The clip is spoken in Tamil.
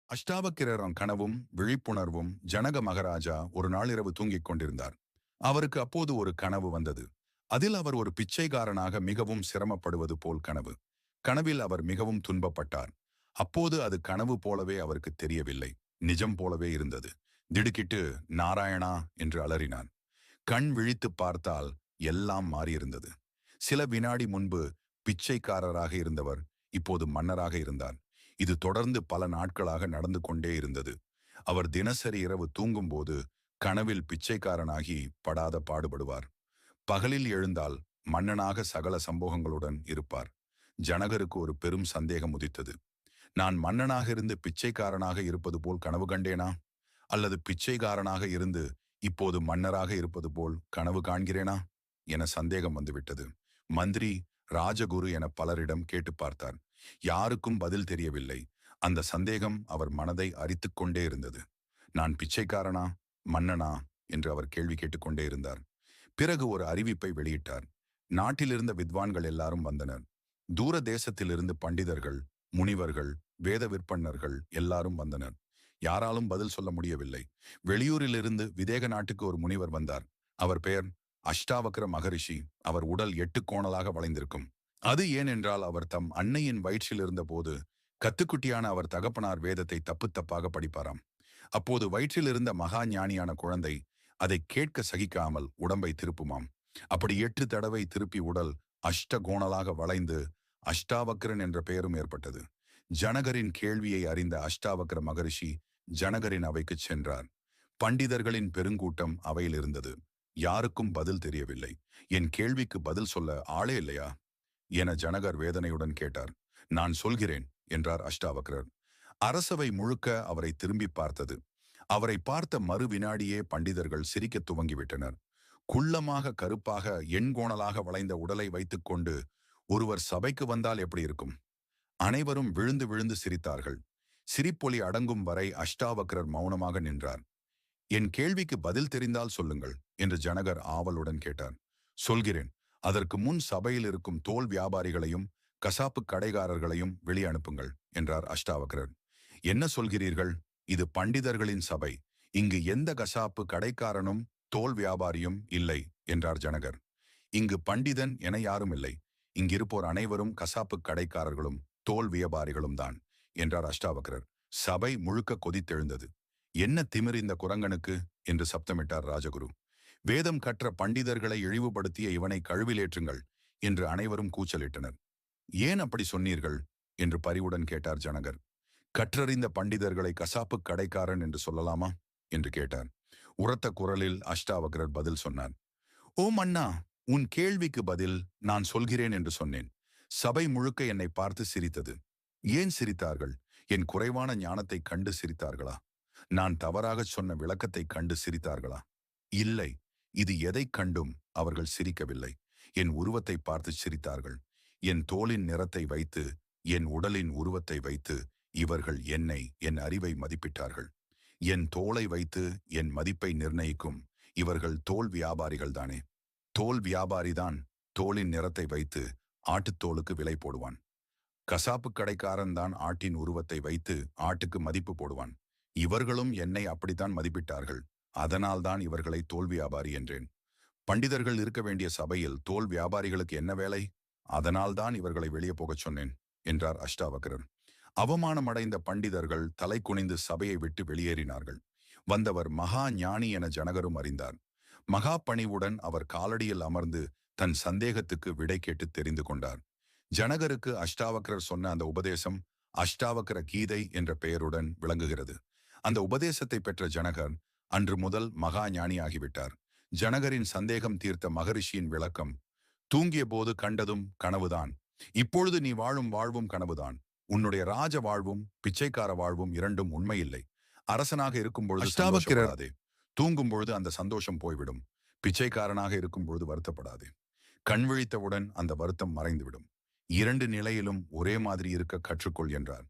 அஷ்டாவக்கிரரும் கனவும் விழிப்புணர்வும். ஜனக மகாராஜா ஒரு நாளிரவு தூங்கிக் கொண்டிருந்தார். அவருக்கு அப்போது ஒரு கனவு வந்தது. அதில் அவர் ஒரு பிச்சைக்காரனாக மிகவும் சிரமப்படுவது போல் கனவு. கனவில் அவர் மிகவும் துன்பப்பட்டார். அப்போது அது கனவு போலவே அவருக்கு தெரியவில்லை, நிஜம் போலவே இருந்தது. திடுக்கிட்டு நாராயணா என்று அலறினான். கண் விழித்து பார்த்தால் எல்லாம் மாறியிருந்தது. சில வினாடி முன்பு பிச்சைக்காரராக இருந்தவர் இப்போது மன்னராக இருந்தார். இது தொடர்ந்து பல நாட்களாக நடந்து கொண்டே இருந்தது. அவர் தினசரி இரவு தூங்கும்போது கனவில் பிச்சைக்காரனாகி படாத பாடுபடுவார். பகலில் எழுந்தால் மன்னனாக சகல சம்போகங்களுடன் இருப்பார். ஜனகருக்கு ஒரு பெரும் சந்தேகம் உதித்தது. நான் மன்னனாக இருந்து பிச்சைக்காரனாக இருப்பது போல் கனவு கண்டேனா, அல்லது பிச்சைக்காரனாக இருந்து இப்போது மன்னராக இருப்பது போல் கனவு காண்கிறேனா என சந்தேகம் வந்துவிட்டது. மந்திரி, ராஜகுரு என பலரிடம் கேட்டு பார்த்தார். யாருக்கும் பதில் தெரியவில்லை. அந்த சந்தேகம் அவர் மனதை அரித்துக் கொண்டே இருந்தது. நான் பிச்சைக்காரனா, மன்னனா என்று அவர் கேள்வி கேட்டுக்கொண்டே இருந்தார். பிறகு ஒரு அறிவிப்பை வெளியிட்டார். நாட்டிலிருந்த வித்வான்கள் எல்லாரும் வந்தனர். தூர தேசத்திலிருந்து பண்டிதர்கள், முனிவர்கள், வேத விற்பன்னர்கள் எல்லாரும் வந்தனர். யாராலும் பதில் சொல்ல முடியவில்லை. வெளியூரிலிருந்து விதேக நாட்டுக்கு ஒரு முனிவர் வந்தார். அவர் பெயர் அஷ்டாவக்ர மகரிஷி. அவர் உடல் 8 கோணலாக வளைந்திருக்கும். அது ஏனென்றால் அவர் தம் அன்னையின் வயிற்றில் இருந்தபோது கத்துக்குட்டியான அவர் தகப்பனார் வேதத்தை தப்பு தப்பாக படிப்பாராம். அப்போது வயிற்றில் இருந்த மகா ஞானியான குழந்தை அதை கேட்க சகிக்காமல் உடம்பை திருப்புமாம். அப்படி 8 தடவை திருப்பி உடல் அஷ்டகோணலாக வளைந்து அஷ்டாவக்ரன் என்ற பெயரும் ஏற்பட்டது. ஜனகரின் கேள்வியை அறிந்த அஷ்டாவக்ர மகரிஷி ஜனகரின் அவைக்கு சென்றார். பண்டிதர்களின் பெருங்கூட்டம் அவையில் இருந்தது. யாருக்கும் பதில் தெரியவில்லை. என் கேள்விக்கு பதில் சொல்ல ஆளே இல்லையா என ஜனகர் வேதனையுடன் கேட்டார். நான் சொல்கிறேன் என்றார் அஷ்டாவக்ரர். அரசவை முழுக்க அவரை திரும்பி பார்த்தது. அவரை பார்த்த மறு வினாடியே பண்டிதர்கள் சிரிக்க துவங்கிவிட்டனர். குள்ளமாக கருப்பாக எண்கோணலாக வளைந்த உடலை வைத்துக்கொண்டு ஒருவர் சபைக்கு வந்தால் எப்படி இருக்கும்? அனைவரும் விழுந்து விழுந்து சிரித்தார்கள். சிரிப்பொலி அடங்கும் வரை அஷ்டாவக்ரர் மௌனமாக நின்றார். என் கேள்விக்கு பதில் தெரிந்தால் சொல்லுங்கள் என்று ஜனகர் ஆவலுடன் கேட்டார். சொல்கிறேன். அதற்கு முன் சபையில் இருக்கும் தோல் வியாபாரிகளையும் கசாப்பு கடைக்காரர்களையும் வெளியே அனுப்புங்கள் என்றார் அஷ்டாவக்ரர். என்ன சொல்கிறீர்கள்? இது பண்டிதர்களின் சபை. இங்கு எந்த கசாப்பு கடைக்காரனும் தோல் வியாபாரியும் இல்லை என்றார் ஜனகர். இங்கு பண்டிதன் என யாரும் இல்லை. இங்கிருப்போர் அனைவரும் கசாப்பு கடைக்காரர்களும் தோல் வியாபாரிகளும் தான் என்றார் அஷ்டாவக்ரர். சபை முழுக்க கொதித்தெழுந்தது. என்ன திமிர் இந்த குரங்கனுக்கு என்று சப்தமிட்டார் ராஜகுரு. வேதம் கற்ற பண்டிதர்களை இழிவுபடுத்திய இவனை கழுவிலேற்றுங்கள் என்று அனைவரும் கூச்சலிட்டனர். ஏன் அப்படி சொன்னீர்கள் என்று பரிவுடன் கேட்டார் ஜனகர். கற்றறிந்த பண்டிதர்களை கசாப்பு கடைக்காரன் என்று சொல்லலாமா என்று கேட்டார். உரத்த குரலில் அஷ்டாவக்ரர் பதில் சொன்னார். ஓ மன்னா, உன் கேள்விக்கு பதில் நான் சொல்கிறேன் என்று சொன்னேன். சபை முழுக்க என்னை பார்த்து சிரித்தது. ஏன் சிரித்தார்கள்? என் குறைவான ஞானத்தை கண்டு சிரித்தார்களா? நான் தவறாக சொன்ன விளக்கத்தை கண்டு சிரித்தார்களா? இல்லை, இது எதைக் கண்டும் அவர்கள் சிரிக்கவில்லை. என் உருவத்தை பார்த்து சிரித்தார்கள். என் தோலின் நிறத்தை வைத்து, என் உடலின் உருவத்தை வைத்து இவர்கள் என்னை, என் அறிவை மதிப்பிட்டார்கள். என் தோலை வைத்து என் மதிப்பை நிர்ணயிக்கும் இவர்கள் தோல் வியாபாரிகள்தானே. தோல் வியாபாரிதான் தோலின் நிறத்தை வைத்து ஆட்டுத்தோலுக்கு விலை போடுவான். கசாப்பு கடைக்காரன் தான் ஆட்டின் உருவத்தை வைத்து ஆட்டுக்கு மதிப்பு போடுவான். இவர்களும் என்னை அப்படித்தான் மதிப்பிட்டார்கள். அதனால்தான் இவர்களை தோல் வியாபாரி என்றேன். பண்டிதர்கள் இருக்க வேண்டிய சபையில் தோல் வியாபாரிகளுக்கு என்ன வேலை? அதனால்தான் இவர்களை வெளியே போகச் சொன்னேன் என்றார் அஷ்டாவக்ரர். அவமானமடைந்த பண்டிதர்கள் தலை குனிந்து சபையை விட்டு வெளியேறினார்கள். வந்தவர் மகா ஞானி என ஜனகரும் அறிந்தார். மகா பணிவுடன் அவர் காலடியில் அமர்ந்து தன் சந்தேகத்துக்கு விடை கேட்டு தெரிந்து கொண்டார். ஜனகருக்கு அஷ்டாவக்ரர் சொன்ன அந்த உபதேசம் அஷ்டாவக்ர கீதை என்ற பெயருடன் விளங்குகிறது. அந்த உபதேசத்தை பெற்ற ஜனகர் அன்று முதல் மகா ஞானியாகிவிட்டார். ஜனகரின் சந்தேகம் தீர்த்த மகரிஷியின் விளக்கம்: தூங்கிய போது கண்டதும் கனவுதான். இப்பொழுது நீ வாழும் வாழ்வும் கனவுதான். உன்னுடைய ராஜ வாழ்வும் பிச்சைக்கார வாழ்வும் இரண்டும் உண்மையில்லை. அரசனாக இருக்கும் பொழுது சந்தோஷப்படாதே. தூங்கும் பொழுது அந்த சந்தோஷம் போய்விடும். பிச்சைக்காரனாக இருக்கும் பொழுது வருத்தப்படாதே. கண் விழித்தவுடன் அந்த வருத்தம் மறைந்துவிடும். இரண்டு நிலையிலும் ஒரே மாதிரி இருக்க கற்றுக்கொள் என்றார்.